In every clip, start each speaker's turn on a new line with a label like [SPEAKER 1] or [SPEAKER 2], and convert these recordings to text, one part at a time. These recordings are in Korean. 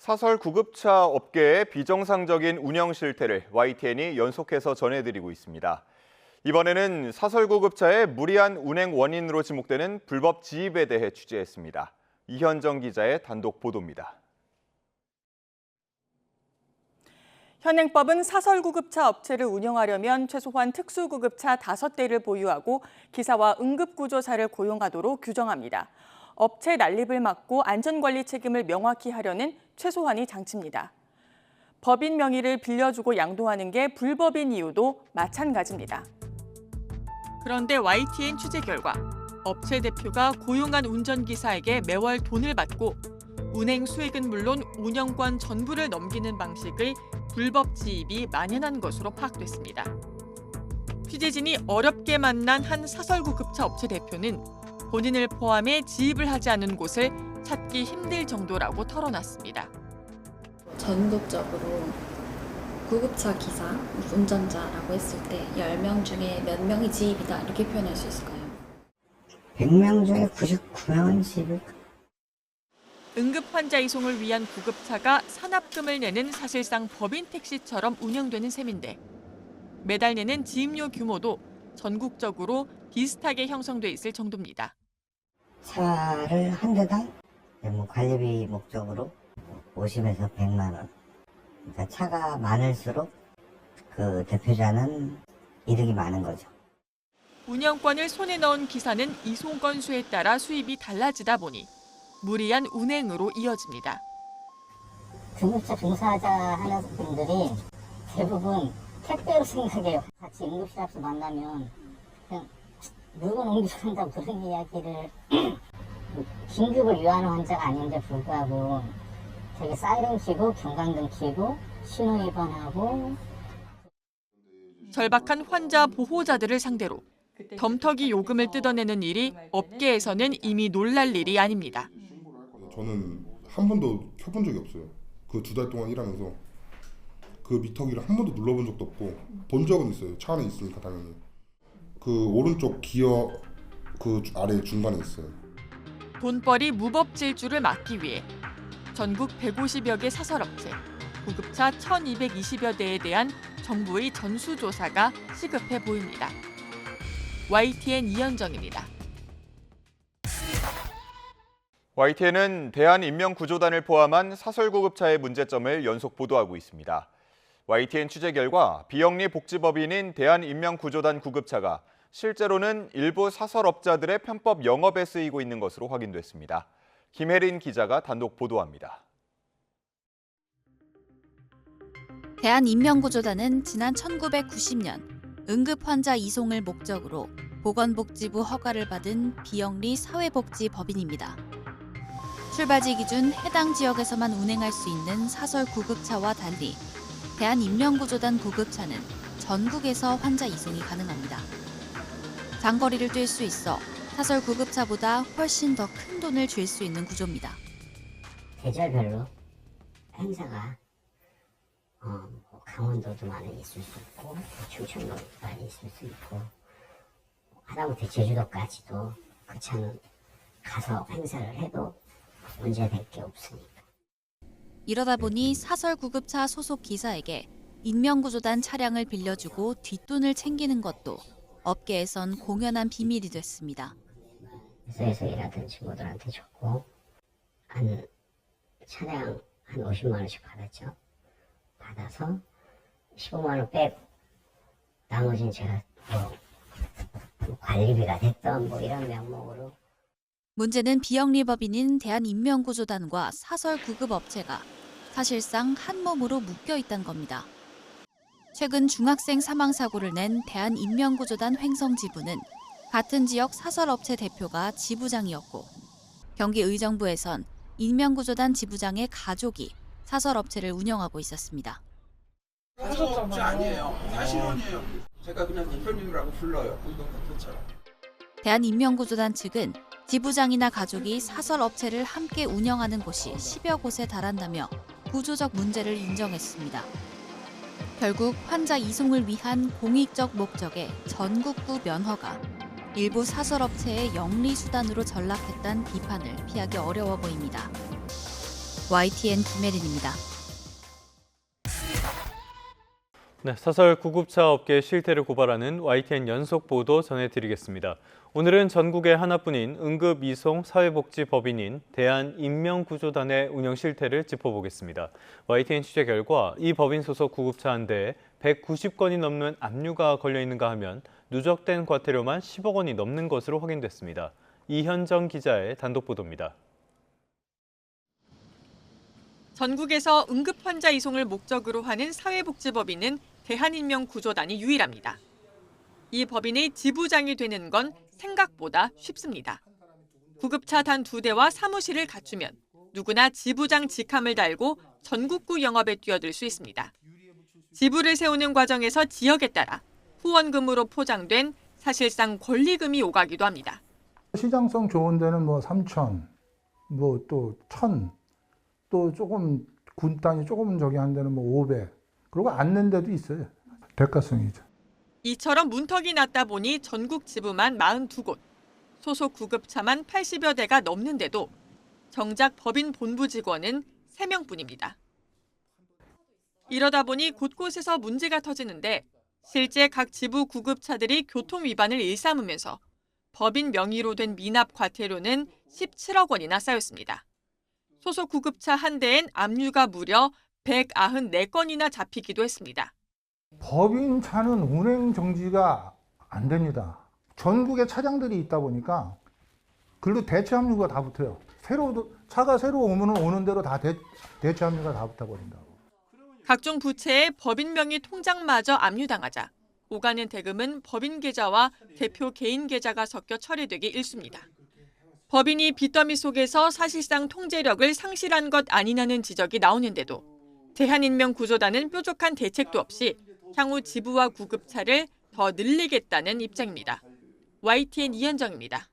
[SPEAKER 1] 사설 구급차 업계의 비정상적인 운영 실태를 YTN이 연속해서 전해드리고 있습니다. 이번에는 사설 구급차의 무리한 운행 원인으로 지목되는 불법 지입에 대해 취재했습니다. 이현정 기자의 단독 보도입니다.
[SPEAKER 2] 현행법은 사설 구급차 업체를 운영하려면 최소한 특수구급차 5대를 보유하고 기사와 응급구조사를 고용하도록 규정합니다. 업체 난립을 막고 안전관리 책임을 명확히 하려는 최소한의 장치입니다. 법인 명의를 빌려주고 양도하는 게 불법인 이유도 마찬가지입니다. 그런데 YTN 취재 결과 업체 대표가 고용한 운전기사에게 매월 돈을 받고 운행 수익은 물론 운영권 전부를 넘기는 방식의 불법 지입이 만연한 것으로 파악됐습니다. 취재진이 어렵게 만난 한 사설구급차 업체 대표는 본인을 포함해 지입을 하지 않은 곳을 찾기 힘들 정도라고 털어놨습니다.
[SPEAKER 3] 전국적으로 구급차 기사, 운전자라고 했을 때 10명 중에 몇 명이 지입이다 이렇게 표현할 수 있을까요?
[SPEAKER 4] 100명 중에 99명은 지입을.
[SPEAKER 2] 응급 환자 이송을 위한 구급차가 산납금을 내는 사실상 법인 택시처럼 운영되는 셈인데 매달 내는 지입료 규모도 전국적으로 비슷하게 형성돼 있을 정도입니다.
[SPEAKER 4] 차를 한 대당 관리비 목적으로 50에서 100만 원. 그러니까 차가 많을수록 그 대표자는 이득이 많은 거죠.
[SPEAKER 2] 운영권을 손에 넣은 기사는 이송 건수에 따라 수입이 달라지다 보니 무리한 운행으로 이어집니다.
[SPEAKER 4] 구급차 종사자 하는 분들이 대부분 택배로 생각해요. 같이 응급실 앞에서 만나면 그냥 물건 옮겨간다고 그런 이야기를 긴급을 요하는 환자가 아닌데 불구하고 되게 사이렌 켜고 경광등 켜고 신호 위반하고.
[SPEAKER 2] 절박한 환자 보호자들을 상대로 덤터기 요금을 뜯어내는 일이 업계에서는 이미 놀랄 일이 아닙니다.
[SPEAKER 5] 저는 한 번도 켜본 적이 없어요. 그 2달 동안 일하면서 그 미터기를 한 번도 눌러본 적도 없고 본 적은 있어요. 차 안에 있으니까 당연히. 그 오른쪽 기어 그 아래 중간에 있어요.
[SPEAKER 2] 돈벌이 무법 질주를 막기 위해 전국 150여 개 사설업체, 구급차 1,220여 대에 대한 정부의 전수조사가 시급해 보입니다. YTN 이현정입니다.
[SPEAKER 1] YTN은 대한인명구조단을 포함한 사설구급차의 문제점을 연속 보도하고 있습니다. YTN 취재 결과 비영리 복지법인인 대한인명구조단 구급차가 실제로는 일부 사설업자들의 편법 영업에 쓰이고 있는 것으로 확인됐습니다. 김혜린 기자가 단독 보도합니다.
[SPEAKER 6] 대한인명구조단은 지난 1990년 응급환자 이송을 목적으로 보건복지부 허가를 받은 비영리 사회복지법인입니다. 출발지 기준 해당 지역에서만 운행할 수 있는 사설 구급차와 달리 대한인명구조단 구급차는 전국에서 환자 이송이 가능합니다. 장거리를 뛸 수 있어 사설 구급차보다 훨씬 더 큰 돈을 줄 수 있는 구조입니다.
[SPEAKER 4] 계절별로 행사가 강원도도 많이 있을 수 있고 충청도 많이 있을 수 있고 하다못해 제주도까지도 그 차는 가서 행사를 해도 문제될 게 없으니까.
[SPEAKER 6] 이러다 보니 사설 구급차 소속 기사에게 인명구조단 차량을 빌려주고 뒷돈을 챙기는 것도 업계에선 공연한 비밀이 됐습니다.
[SPEAKER 4] 회사에서 일하던 친구들한테 줬고 한 차량 한 50만 원씩 받았죠. 받아서 15만 원 빼고 나머지는 제가 뭐 관리비가 됐던 뭐 이런 명목으로.
[SPEAKER 6] 문제는 비영리법인인 대한인명구조단과 사설 구급업체가 사실상 한 몸으로 묶여 있다는 겁니다. 최근 중학생 사망사고를 낸 대한인명구조단 횡성지부는 같은 지역 사설업체 대표가 지부장이었고 경기 의정부에선 인명구조단 지부장의 가족이 사설업체를 운영하고 있었습니다.
[SPEAKER 7] 사설업체 아니에요. 사실혼이에요. 제가 그냥 대표님이라고 불러요. 공동대표처럼.
[SPEAKER 6] 대한인명구조단 측은 지부장이나 가족이 사설업체를 함께 운영하는 곳이 10여 곳에 달한다며 구조적 문제를 인정했습니다. 결국 환자 이송을 위한 공익적 목적의 전국구 면허가 일부 사설업체의 영리 수단으로 전락했다는 비판을 피하기 어려워 보입니다. YTN 김혜린입니다.
[SPEAKER 8] 네, 사설 구급차 업계 실태를 고발하는 YTN 연속 보도 전해드리겠습니다. 오늘은 전국에 하나뿐인 응급이송 사회복지법인인 대한인명구조단의 운영 실태를 짚어보겠습니다. YTN 취재 결과 이 법인 소속 구급차 한 대에 190건이 넘는 압류가 걸려있는가 하면 누적된 과태료만 10억 원이 넘는 것으로 확인됐습니다. 이현정 기자의 단독 보도입니다.
[SPEAKER 2] 전국에서 응급환자 이송을 목적으로 하는 사회복지법인은 대한인명구조단이 유일합니다. 이 법인의 지부장이 되는 건 생각보다 쉽습니다. 구급차 단 2대와 사무실을 갖추면 누구나 지부장 직함을 달고 전국구 영업에 뛰어들 수 있습니다. 지부를 세우는 과정에서 지역에 따라 후원금으로 포장된 사실상 권리금이 오가기도 합니다.
[SPEAKER 9] 시장성 좋은 데는 뭐 3천, 뭐 또 1,000, 또 조금 군 단위 조금 저기 한 데는 뭐 500, 그리고 않는 데도 있어요. 대가성이죠.
[SPEAKER 2] 이처럼 문턱이 낮다 보니 전국 지부만 42곳, 소속 구급차만 80여 대가 넘는데도 정작 법인 본부 직원은 3명뿐입니다. 이러다 보니 곳곳에서 문제가 터지는데 실제 각 지부 구급차들이 교통 위반을 일삼으면서 법인 명의로 된 미납 과태료는 17억 원이나 쌓였습니다. 소속 구급차 한 대엔 압류가 무려 194건이나 잡히기도 했습니다.
[SPEAKER 9] 법인 차는 운행 정지가 안 됩니다. 전국에 차량들이 있다 보니까 글로 대체 압류가 다 붙어요. 차가 새로 오면 오는 대로 다 대체 압류가 다 붙어버린다고.
[SPEAKER 2] 각종 부채에 법인 명의 통장마저 압류당하자 오가는 대금은 법인 계좌와 대표 개인 계좌가 섞여 처리되기 일쑤입니다. 법인이 빚더미 속에서 사실상 통제력을 상실한 것 아니냐는 지적이 나오는데도 대한인명구조단은 뾰족한 대책도 없이 향후 지부와 구급차를 더 늘리겠다는 입장입니다. YTN 이현정입니다.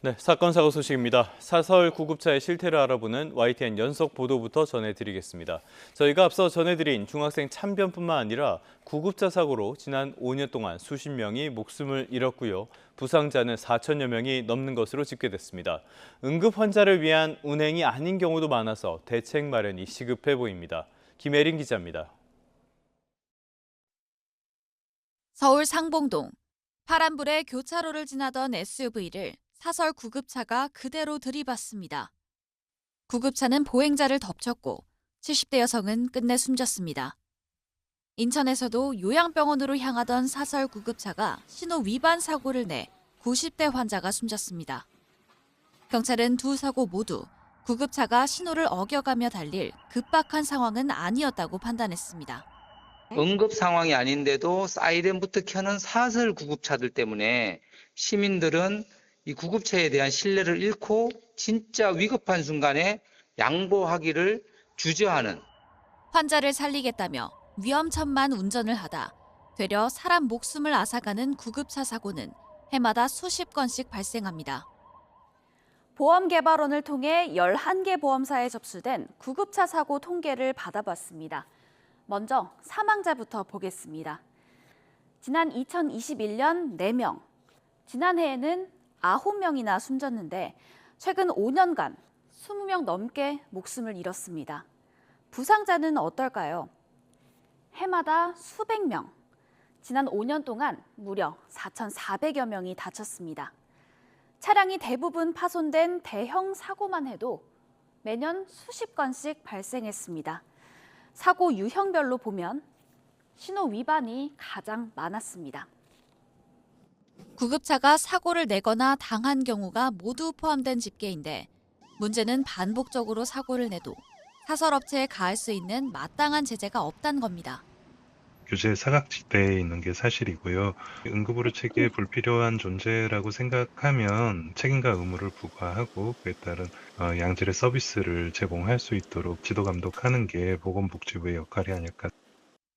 [SPEAKER 8] 네, 사건 사고 소식입니다. 사설 구급차의 실태를 알아보는 YTN 연속 보도부터 전해드리겠습니다. 저희가 앞서 전해드린 중학생 참변뿐만 아니라 구급차 사고로 지난 5년 동안 수십 명이 목숨을 잃었고요. 부상자는 4천여 명이 넘는 것으로 집계됐습니다. 응급 환자를 위한 운행이 아닌 경우도 많아서 대책 마련이 시급해 보입니다. 김혜린 기자입니다.
[SPEAKER 6] 서울 상봉동. 파란불에 교차로를 지나던 SUV를 사설 구급차가 그대로 들이받습니다. 구급차는 보행자를 덮쳤고 70대 여성은 끝내 숨졌습니다. 인천에서도 요양병원으로 향하던 사설 구급차가 신호 위반 사고를 내 90대 환자가 숨졌습니다. 경찰은 두 사고 모두 구급차가 신호를 어겨가며 달릴 급박한 상황은 아니었다고 판단했습니다.
[SPEAKER 10] 응급 상황이 아닌데도 사이렌부터 켜는 사설 구급차들 때문에 시민들은 이 구급차에 대한 신뢰를 잃고 진짜 위급한 순간에 양보하기를 주저하는.
[SPEAKER 6] 환자를 살리겠다며 위험천만 운전을 하다 되려 사람 목숨을 앗아가는 구급차 사고는 해마다 수십 건씩 발생합니다.
[SPEAKER 11] 보험개발원을 통해 11개 보험사에 접수된 구급차 사고 통계를 받아봤습니다. 먼저 사망자부터 보겠습니다. 지난 2021년 4명, 지난해에는 9명이나 숨졌는데 최근 5년간 20명 넘게 목숨을 잃었습니다. 부상자는 어떨까요? 해마다 수백 명, 지난 5년 동안 무려 4,400여 명이 다쳤습니다. 차량이 대부분 파손된 대형 사고만 해도 매년 수십 건씩 발생했습니다. 사고 유형별로 보면 신호 위반이 가장 많았습니다.
[SPEAKER 6] 구급차가 사고를 내거나 당한 경우가 모두 포함된 집계인데 문제는 반복적으로 사고를 내도 사설업체에 가할 수 있는 마땅한 제재가 없다는 겁니다.
[SPEAKER 12] 규제 사각지대에 있는 게 사실이고요. 응급의료 체계에 불필요한 존재라고 생각하면 책임과 의무를 부과하고 그에 따른 양질의 서비스를 제공할 수 있도록 지도 감독하는 게 보건복지부의 역할이 아닐까.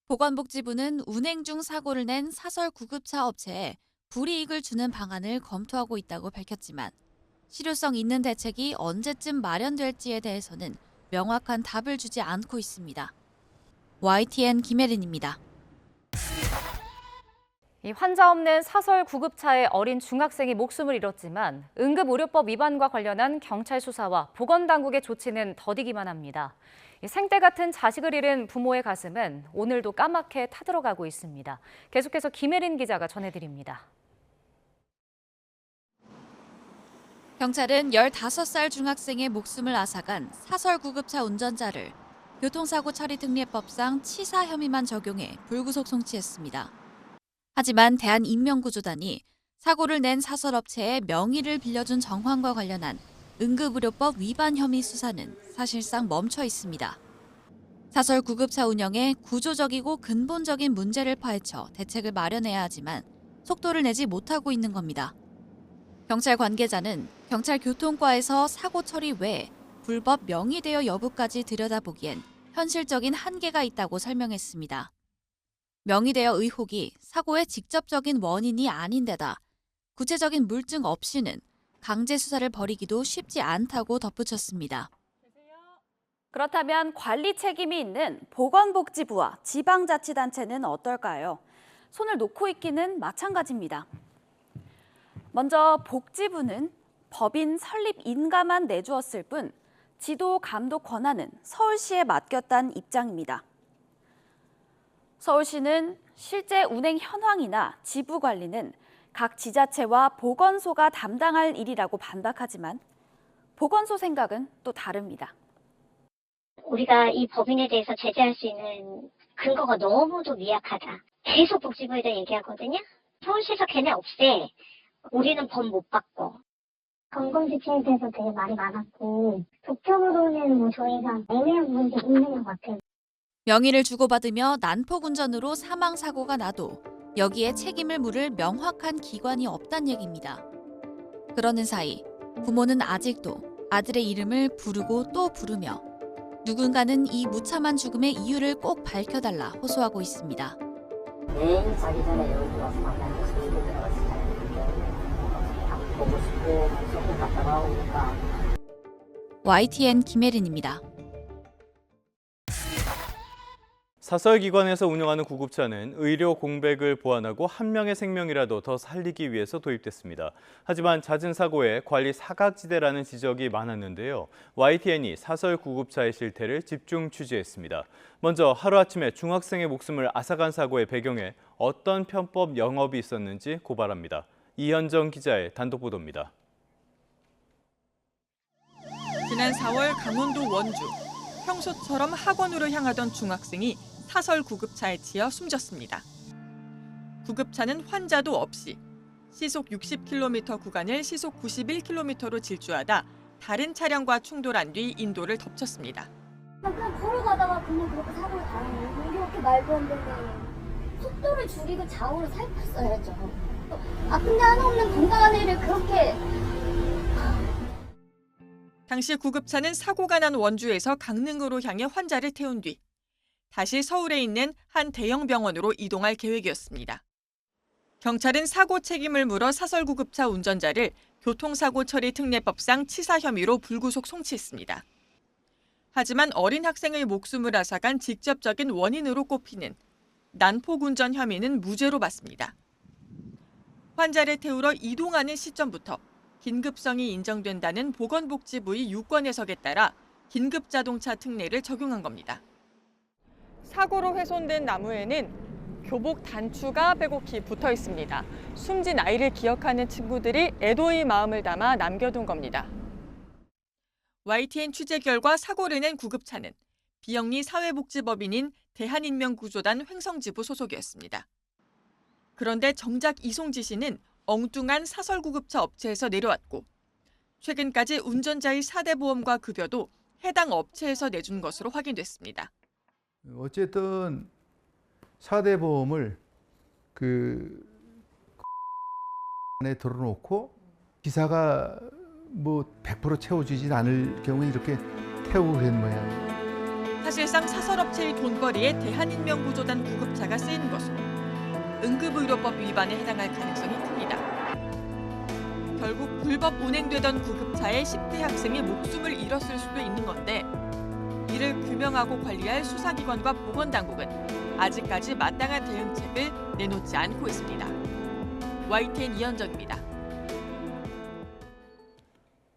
[SPEAKER 6] 보건복지부는 운행 중 사고를 낸 사설 구급차 업체에 불이익을 주는 방안을 검토하고 있다고 밝혔지만 실효성 있는 대책이 언제쯤 마련될지에 대해서는 명확한 답을 주지 않고 있습니다. YTN 김혜린입니다.
[SPEAKER 13] 이 환자 없는 사설 구급차에 어린 중학생이 목숨을 잃었지만 응급의료법 위반과 관련한 경찰 수사와 보건당국의 조치는 더디기만 합니다. 이 생때 같은 자식을 잃은 부모의 가슴은 오늘도 까맣게 타들어가고 있습니다. 계속해서 김혜린 기자가 전해드립니다.
[SPEAKER 6] 경찰은 15살 중학생의 목숨을 앗아간 사설 구급차 운전자를 교통사고 처리 특례법상 치사 혐의만 적용해 불구속 송치했습니다. 하지만 대한인명구조단이 사고를 낸 사설업체의 명의를 빌려준 정황과 관련한 응급의료법 위반 혐의 수사는 사실상 멈춰 있습니다. 사설 구급차 운영에 구조적이고 근본적인 문제를 파헤쳐 대책을 마련해야 하지만 속도를 내지 못하고 있는 겁니다. 경찰 관계자는 경찰 교통과에서 사고 처리 외에 불법 명의 대여 여부까지 들여다보기엔 현실적인 한계가 있다고 설명했습니다. 명의 대여 의혹이 사고의 직접적인 원인이 아닌 데다 구체적인 물증 없이는 강제 수사를 벌이기도 쉽지 않다고 덧붙였습니다.
[SPEAKER 11] 그렇다면 관리 책임이 있는 보건복지부와 지방자치단체는 어떨까요? 손을 놓고 있기는 마찬가지입니다. 먼저 복지부는 법인 설립 인가만 내주었을 뿐 지도 감독 권한은 서울시에 맡겼다는 입장입니다. 서울시는 실제 운행 현황이나 지부 관리는 각 지자체와 보건소가 담당할 일이라고 반박하지만 보건소 생각은 또 다릅니다.
[SPEAKER 14] 우리가 이 법인에 대해서 제재할 수 있는 근거가 너무도 미약하다. 계속 복지부에다 얘기하거든요. 서울시에서 걔네 없애. 우리는 법 못 받고.
[SPEAKER 15] 건강지침에 대해서 되게 말이 많았고 법적으로는 뭐 저희가 애매한 부분이 있는 것 같아요.
[SPEAKER 6] 명의를 주고받으며 난폭운전으로 사망사고가 나도 여기에 책임을 물을 명확한 기관이 없단 얘기입니다. 그러는 사이 부모는 아직도 아들의 이름을 부르고 또 부르며 누군가는 이 무참한 죽음의 이유를 꼭 밝혀달라 호소하고 있습니다.
[SPEAKER 4] 매일 자기 전에 여기 와서 만나는 친구들 들어갔어요. 보고 싶고 소금 갔다가 오니까.
[SPEAKER 6] YTN 김혜린입니다.
[SPEAKER 8] 사설기관에서 운영하는 구급차는 의료 공백을 보완하고 한 명의 생명이라도 더 살리기 위해서 도입됐습니다. 하지만 잦은 사고에 관리 사각지대라는 지적이 많았는데요. YTN이 사설 구급차의 실태를 집중 취재했습니다. 먼저 하루아침에 중학생의 목숨을 앗아간 사고의 배경에 어떤 편법 영업이 있었는지 고발합니다. 이현정 기자의 단독 보도입니다.
[SPEAKER 2] 지난 4월 강원도 원주. 평소처럼 학원으로 향하던 중학생이 사설 구급차에 치여 숨졌습니다. 구급차는 환자도 없이 시속 60km 구간을 시속 91km로 질주하다 다른 차량과 충돌한 뒤 인도를 덮쳤습니다.
[SPEAKER 15] 그냥 걸어가다가 그냥 그렇게 사고를 당하는 이렇게 말도 안 되는 속도를 줄이고 좌우로 살폈어야죠. 아픈데 하나 없는 건강한 애를 그렇게.
[SPEAKER 2] 당시 구급차는 사고가 난 원주에서 강릉으로 향해 환자를 태운 뒤 다시 서울에 있는 한 대형 병원으로 이동할 계획이었습니다. 경찰은 사고 책임을 물어 사설 구급차 운전자를 교통사고 처리 특례법상 치사 혐의로 불구속 송치했습니다. 하지만 어린 학생의 목숨을 앗아간 직접적인 원인으로 꼽히는 난폭 운전 혐의는 무죄로 봤습니다. 환자를 태우러 이동하는 시점부터 긴급성이 인정된다는 보건복지부의 유권 해석에 따라 긴급자동차 특례를 적용한 겁니다. 사고로 훼손된 나무에는 교복 단추가 빼곡히 붙어 있습니다. 숨진 아이를 기억하는 친구들이 애도의 마음을 담아 남겨둔 겁니다. YTN 취재 결과 사고를 낸 구급차는 비영리 사회복지법인인 대한인명구조단 횡성지부 소속이었습니다. 그런데 정작 이송지 씨는 엉뚱한 사설구급차 업체에서 내려왔고 최근까지 운전자의 4대 보험과 급여도 해당 업체에서 내준 것으로 확인됐습니다.
[SPEAKER 16] 어쨌든 4대 보험을 안에 들어놓고 기사가 뭐 100% 채워주진 않을 경우에 이렇게 태우고 그런 모양이에요.
[SPEAKER 2] 사실상 사설업체의 돈벌이에 대한인명구조단 구급차가 쓰이는 것으로 응급의료법 위반에 해당할 가능성이 큽니다. 결국 불법 운행되던 구급차에 10대 학생이 목숨을 잃었을 수도 있는 건데 이를 규명하고 관리할 수사기관과 보건당국은 아직까지 마땅한 대응책을 내놓지 않고 있습니다. YTN 이현정입니다.